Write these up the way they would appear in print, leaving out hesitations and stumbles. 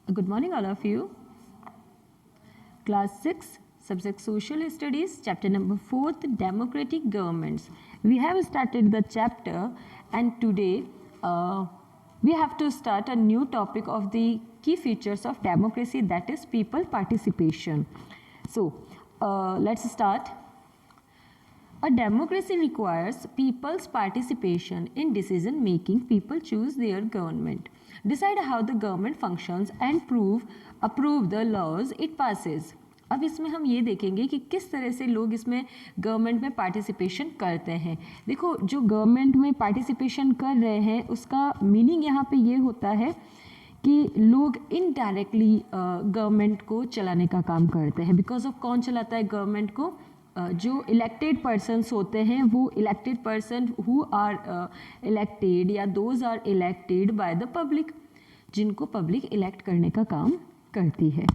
Good morning, all of you. Class 6, subject Social Studies, chapter number 4, Democratic Governments. We have started the chapter, and today we have to start a new topic of the key features of democracy, that is people participation. So, let's start. A democracy requires people's participation in decision making. People choose their government, decide how the government functions and approve the laws it passes. अब इसमें हम ये देखेंगे कि किस तरह से लोग इसमें गवर्नमेंट में पार्टिसिपेशन करते हैं. देखो, जो गवर्नमेंट में पार्टिसिपेशन कर रहे हैं उसका मीनिंग यहाँ पे ये होता है कि लोग इनडायरेक्टली गवर्नमेंट को चलाने का काम करते हैं. बिकॉज ऑफ कौन चलाता है गवर्नमेंट को? जो इलेक्टेड पर्सनस होते हैं, वो elected person who are elected या those are elected by the public, जिनको पब्लिक इलेक्ट करने का काम करती है.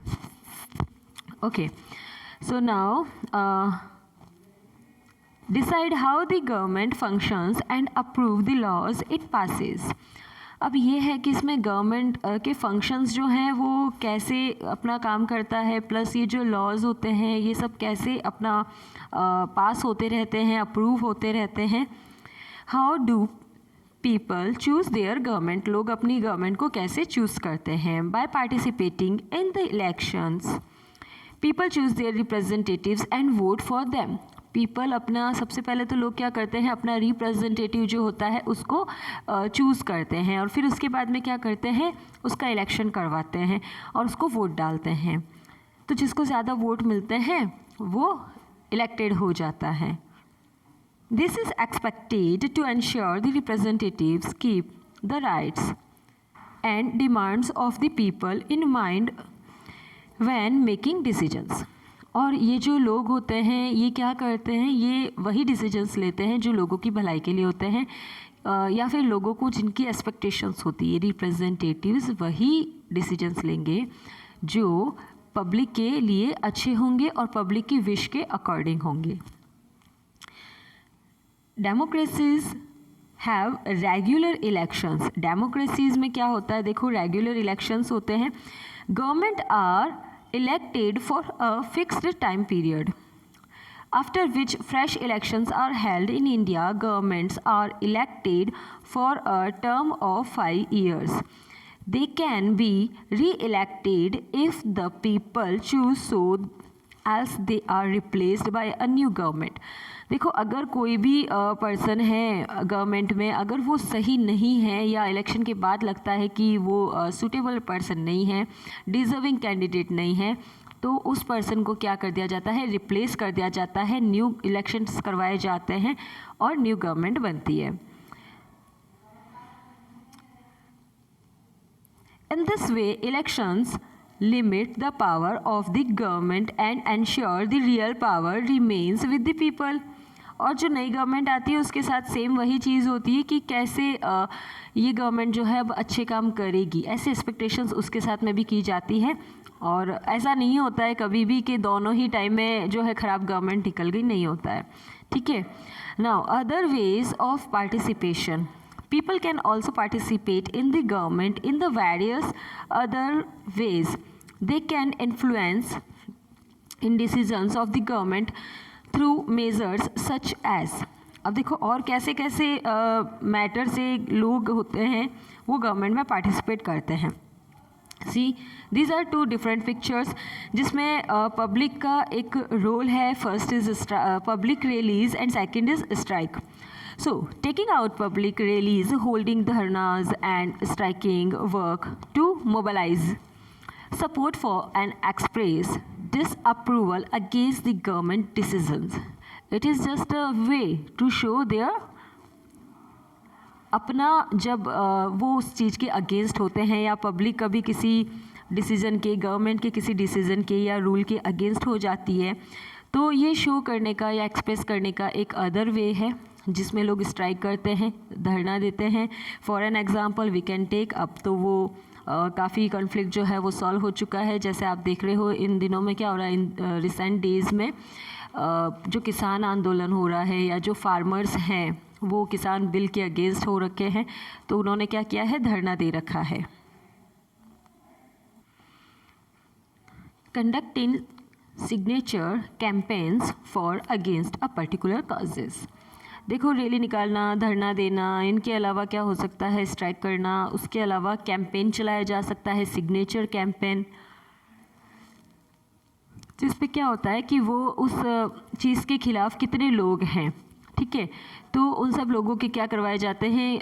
Okay, so now decide how the government functions and approve the laws it passes. अब ये है कि इसमें गवर्नमेंट के फंक्शंस जो हैं वो कैसे अपना काम करता है, प्लस ये जो लॉज होते हैं ये सब कैसे अपना पास होते रहते हैं, अप्रूव होते रहते हैं. How do people choose there government. लोग अपनी गवर्नमेंट को कैसे चूज़ करते हैं? By participating in the elections. People choose there representatives and vote for them. People अपना, सबसे पहले तो लोग क्या करते हैं, अपना रिप्रेजेंटेटिव जो होता है उसको चूज़ करते हैं और फिर उसके बाद में क्या करते हैं, उसका इलेक्शन करवाते हैं और उसको वोट डालते हैं. तो जिसको ज़्यादा वोट मिलते हैं वो इलेक्टेड हो जाता है. This is expected to ensure the representatives keep the rights and demands of the people in mind when making decisions. और ये जो लोग होते हैं ये क्या करते हैं, ये वही डिसीजंस लेते हैं जो लोगों की भलाई के लिए होते हैं, या फिर लोगों को जिनकी एक्सपेक्टेशंस होती है. रिप्रेजेंटेटिव्स वही डिसीजंस लेंगे जो पब्लिक के लिए अच्छे होंगे और पब्लिक की विश के अकॉर्डिंग होंगे. Democracies have regular elections. Democracies में क्या होता है, देखो रेगुलर इलेक्शंस होते हैं. Government are elected for a fixed time period, after which fresh elections are held. In India, governments are elected for a term of 5 years. They can be re-elected if the people choose so, else they are replaced by a new government. देखो, अगर कोई भी person है government में, अगर वो सही नहीं है या इलेक्शन के बाद लगता है कि वो सूटेबल पर्सन नहीं है, डिज़र्विंग कैंडिडेट नहीं है, तो उस पर्सन को क्या कर दिया जाता है, रिप्लेस कर दिया जाता है. न्यू इलेक्शंस करवाए जाते हैं और न्यू गवर्नमेंट बनती है. In this way elections limit the power of the government and ensure the real power remains with the people. और जो नई गवर्नमेंट आती है उसके साथ सेम वही चीज़ होती है कि कैसे ये गवर्नमेंट जो है अब अच्छे काम करेगी, ऐसे एक्सपेक्टेशंस उसके साथ में भी की जाती है. और ऐसा नहीं होता है कभी भी कि दोनों ही टाइम में जो है ख़राब गवर्नमेंट निकल गई, नहीं होता है. ठीक है. Now other ways of participation. People can also participate in the government in the various other ways. They can influence in decisions of the government through measures such as. अब देखो और कैसे कैसे मैटर से लोग होते हैं वो गवर्नमेंट में पार्टिसिपेट करते हैं. सी, दीज आर 2 डिफरेंट पिक्चर्स जिसमें पब्लिक का एक रोल है. First is public rallies and second is strike. So, taking out public rallies, holding dharnas and striking work to mobilize support for and express disapproval against the government decisions. It is just a way to show their अपना, जब वो उस चीज़ के against होते हैं या public कभी किसी डिसीज़न के, गवर्नमेंट के किसी डिसीज़न के या रूल के अगेंस्ट हो जाती है, तो ये शो करने का या एक्सप्रेस करने का एक अदर वे है जिसमें लोग स्ट्राइक करते हैं, धरना देते हैं. For an example we can take, अब तो वो काफ़ी कॉन्फ्लिक्ट जो है वो सॉल्व हो चुका है. जैसे आप देख रहे हो इन दिनों में क्या हो रहा है, इन रिसेंट डेज़ में जो किसान आंदोलन हो रहा है या जो फार्मर्स हैं वो किसान बिल के अगेंस्ट हो रखे हैं, तो उन्होंने क्या किया है, धरना दे रखा है. conducting signature campaigns for against a particular causes. देखो रैली निकालना, धरना देना, इनके अलावा क्या हो सकता है, स्ट्राइक करना, उसके अलावा कैंपेन चलाया जा सकता है, सिग्नेचर कैंपेन, जिस पे क्या होता है कि वो उस चीज़ के खिलाफ कितने लोग हैं, ठीक है, तो उन सब लोगों के क्या करवाए जाते हैं,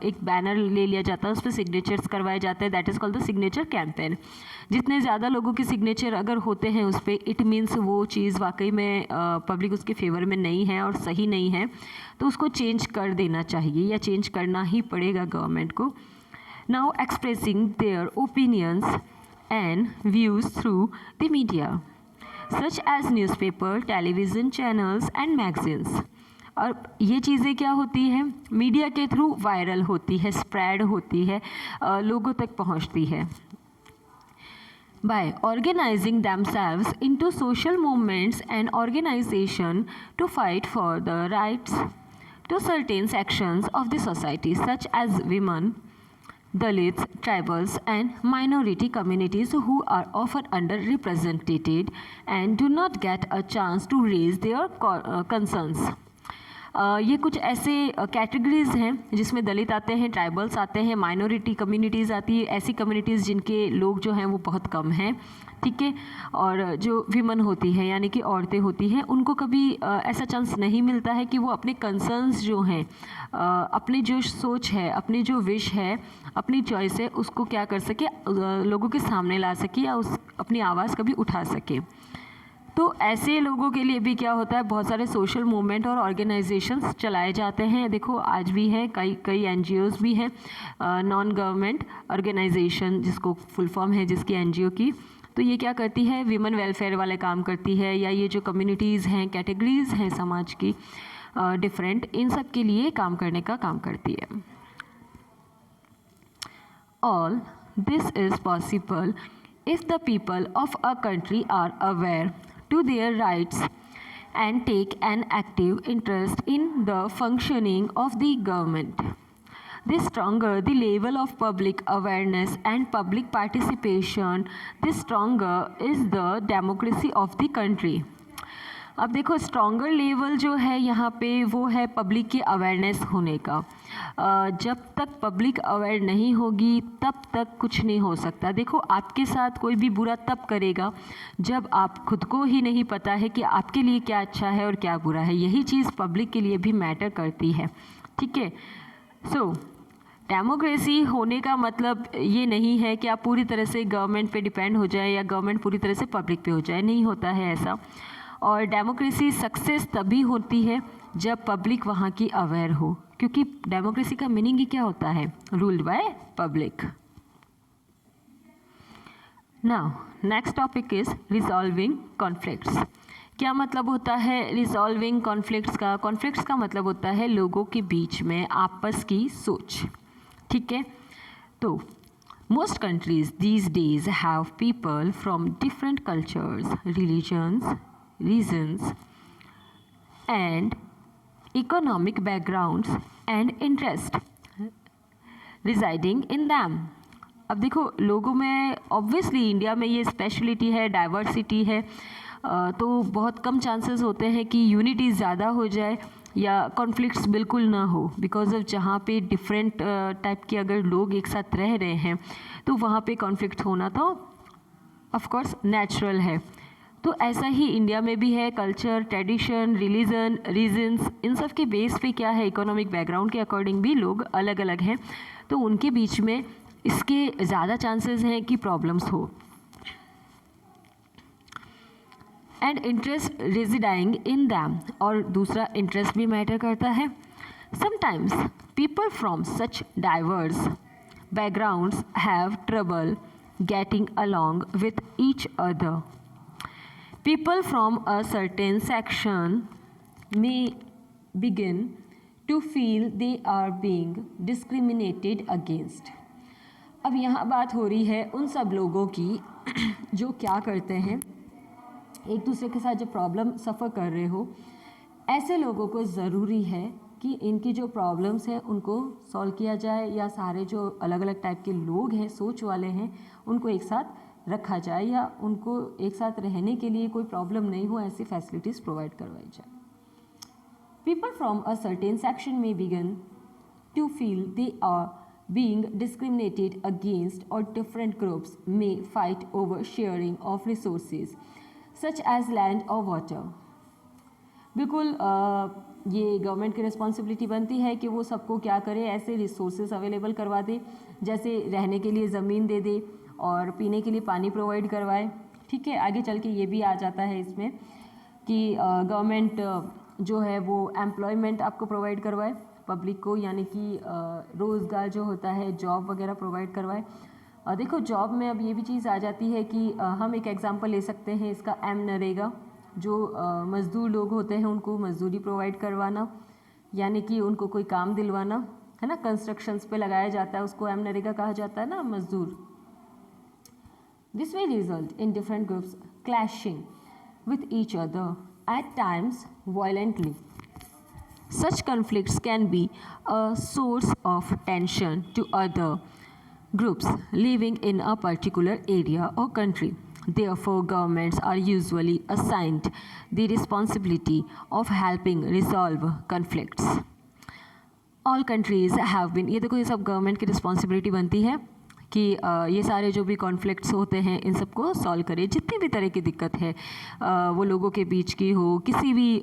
एक बैनर ले लिया जाता है, उस पर सिग्नेचर्स करवाए जाते हैं, that is called the signature campaign. जितने ज़्यादा लोगों के सिग्नेचर अगर होते हैं उस पर, इट मीन्स वो चीज़ वाकई में पब्लिक उसके फेवर में नहीं है और सही नहीं है, तो उसको चेंज कर देना चाहिए या चेंज करना ही पड़ेगा गवर्नमेंट को. Now expressing their opinions and views through the media such as newspaper, television channels and magazines. और ये चीज़ें क्या होती हैं, मीडिया के थ्रू वायरल होती है, स्प्रेड होती है, लोगों तक पहुंचती है. By organising themselves into social movements and organization to fight for the rights to certain sections of the society such as women, Dalits, tribals and minority communities who are often underrepresented and do not get a chance to raise their concerns. ये कुछ ऐसे categories हैं जिसमें दलित आते हैं, tribals आते हैं, minority communities आती है, ऐसी कम्युनिटीज़ जिनके लोग जो हैं वो बहुत कम हैं, ठीक है, और जो विमन होती है यानी कि औरतें होती हैं, उनको कभी ऐसा चांस नहीं मिलता है कि वो अपने कंसर्न्स जो हैं, अपनी जो सोच है, अपनी जो विश है, अपनी चॉइस है, उसको क्या कर सके, लोगों के सामने ला सके या उस अपनी आवाज़ कभी उठा सके. तो ऐसे लोगों के लिए भी क्या होता है, बहुत सारे सोशल मूवमेंट और ऑर्गेनाइजेशंस चलाए जाते हैं. देखो आज भी हैं, कई एनजीओज़ भी हैं, नॉन गवर्नमेंट ऑर्गेनाइजेशन जिसको फुल फॉर्म है जिसकी एनजीओ की. तो ये क्या करती है, विमेन वेलफेयर वाले काम करती है, या ये जो कम्युनिटीज़ हैं, कैटेगरीज़ हैं समाज की डिफरेंट, इन सब के लिए काम करने का काम करती है. All this is possible if the people of a country are aware to their rights and take an active interest in the functioning of the government. The stronger the level of public awareness and public participation, the stronger is the democracy of the country. अब देखो stronger level जो है यहाँ पे वो है public की awareness होने का. जब तक पब्लिक अवेयर नहीं होगी तब तक कुछ नहीं हो सकता. देखो आपके साथ कोई भी बुरा तब करेगा जब आप खुद को ही नहीं पता है कि आपके लिए क्या अच्छा है और क्या बुरा है. यही चीज़ पब्लिक के लिए भी मैटर करती है, ठीक है. सो डेमोक्रेसी होने का मतलब ये नहीं है कि आप पूरी तरह से गवर्नमेंट पे डिपेंड हो जाए या गवर्नमेंट पूरी तरह से पब्लिक पे हो जाए, नहीं होता है ऐसा. और डेमोक्रेसी सक्सेस तभी होती है जब पब्लिक वहाँ की अवेयर हो, क्योंकि डेमोक्रेसी का मीनिंग ही क्या होता है, ruled by public. Now next topic is resolving conflicts. क्या मतलब होता है रिजॉल्विंग कॉन्फ्लिक्ट्स का? कॉन्फ्लिक्ट्स का मतलब होता है लोगों के बीच में आपस की सोच, ठीक है. तो most countries these days have people from different cultures, religions, reasons and economic backgrounds and interest residing in them. अब देखो लोगों में ऑब्वियसली इंडिया में ये स्पेशलिटी है, डाइवर्सिटी है, तो बहुत कम चांसेस होते हैं कि यूनिटी ज़्यादा हो जाए या कॉन्फ्लिक्ट्स बिल्कुल ना हो, बिकॉज ऑफ जहाँ पे डिफरेंट टाइप के अगर लोग एक साथ रह रहे हैं तो वहाँ पे कॉन्फ्लिक्ट होना तो ऑफ कोर्स नेचुरल है. तो ऐसा ही इंडिया में भी है. कल्चर, ट्रेडिशन, रिलीजन, रीजन्स, इन सब के बेस पे क्या है, इकोनॉमिक बैकग्राउंड के अकॉर्डिंग भी लोग अलग अलग हैं, तो उनके बीच में इसके ज़्यादा चांसेस हैं कि प्रॉब्लम्स हो. एंड इंटरेस्ट रेजिडाइंग इन दैम, और दूसरा इंटरेस्ट भी मैटर करता है. Sometimes people from such diverse backgrounds have trouble getting along with each other. People from a certain section may begin to feel they are being discriminated against. अब यहाँ बात हो रही है उन सब लोगों की जो क्या करते हैं, एक दूसरे के साथ जो प्रॉब्लम सफ़र कर रहे हो, ऐसे लोगों को ज़रूरी है कि इनकी जो प्रॉब्लम्स हैं उनको सॉल्व किया जाए, या सारे जो अलग अलग टाइप के लोग हैं, सोच वाले हैं, उनको एक साथ रखा जाए या उनको एक साथ रहने के लिए कोई प्रॉब्लम नहीं हो, ऐसी फैसिलिटीज़ प्रोवाइड करवाई जाए. People from a certain section may begin to feel they are being discriminated against, or different groups may fight over sharing of resources such as land or water. बिल्कुल ये government की responsibility बनती है कि वो सबको क्या करे, ऐसे रिसोर्सेज अवेलेबल करवा दे, जैसे रहने के लिए ज़मीन दे दे और पीने के लिए पानी प्रोवाइड करवाए. ठीक है, आगे चल के ये भी आ जाता है इसमें कि गवर्नमेंट जो है वो एम्प्लॉयमेंट आपको प्रोवाइड करवाए पब्लिक को, यानी कि रोज़गार जो होता है, जॉब वगैरह प्रोवाइड करवाए. देखो जॉब में अब ये भी चीज़ आ जाती है कि हम एक एग्जांपल ले सकते हैं इसका, नरेगा. जो मज़दूर लोग होते हैं उनको मज़दूरी प्रोवाइड करवाना, यानी कि उनको कोई काम दिलवाना, है ना. कंस्ट्रक्शंस पे लगाया जाता है, उसको नरेगा कहा जाता है ना, मज़दूर. This will result in different groups clashing with each other, at times violently. Such conflicts can be a source of tension to other groups living in a particular area or country. Therefore, governments are usually assigned the responsibility of helping resolve conflicts. All countries have been, ये देखो ये सब government की responsibility बनती है कि ये सारे जो भी कॉन्फ्लिक्ट्स होते हैं इन सबको सॉल्व करे. जितनी भी तरह की दिक्कत है, वो लोगों के बीच की हो, किसी भी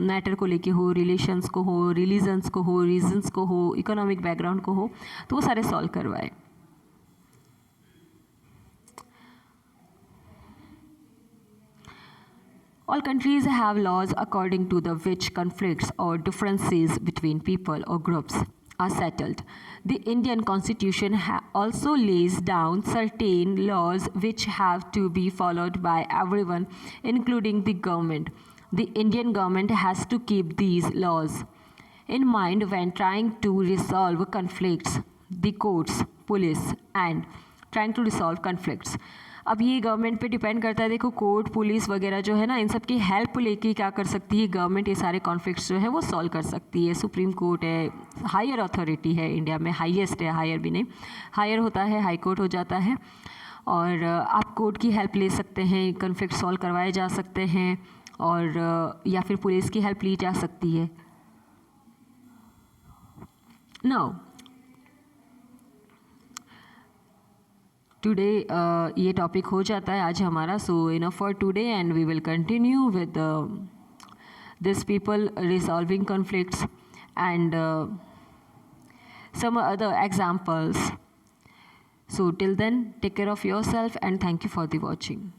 मैटर को लेके हो, रिलेशंस को हो, रिलीजन्स को हो, रीजन्स को हो, इकोनॉमिक बैकग्राउंड को हो, तो वो सारे सॉल्व करवाए. All countries have laws according to the which conflicts or differences between people or groups are settled. The Indian Constitution also lays down certain laws which have to be followed by everyone, including the government. The Indian government has to keep these laws in mind when trying to resolve conflicts. The courts, police, and trying to resolve conflicts. अब ये government पे depend करता है. देखो court, police वगैरह जो है ना, इन सब की हेल्प लेके क्या कर सकती है गवर्नमेंट, ये सारे कॉन्फ्लिक्ट्स जो है वो सॉल्व कर सकती है. सुप्रीम कोर्ट है, हायर अथॉरिटी है इंडिया में, हाईएस्ट है, हायर भी नहीं, हायर होता है हाई कोर्ट हो जाता है. और आप कोर्ट की हेल्प ले सकते हैं, कॉन्फ्लिक्ट सॉल्व करवाए जा सकते हैं, और या फिर पुलिस की हेल्प ली जा सकती है. नाउ टुडे ये टॉपिक हो जाता है आज हमारा. So enough for today and we will continue with this people resolving conflicts and some other examples. So till then, take care of yourself and thank you for the watching.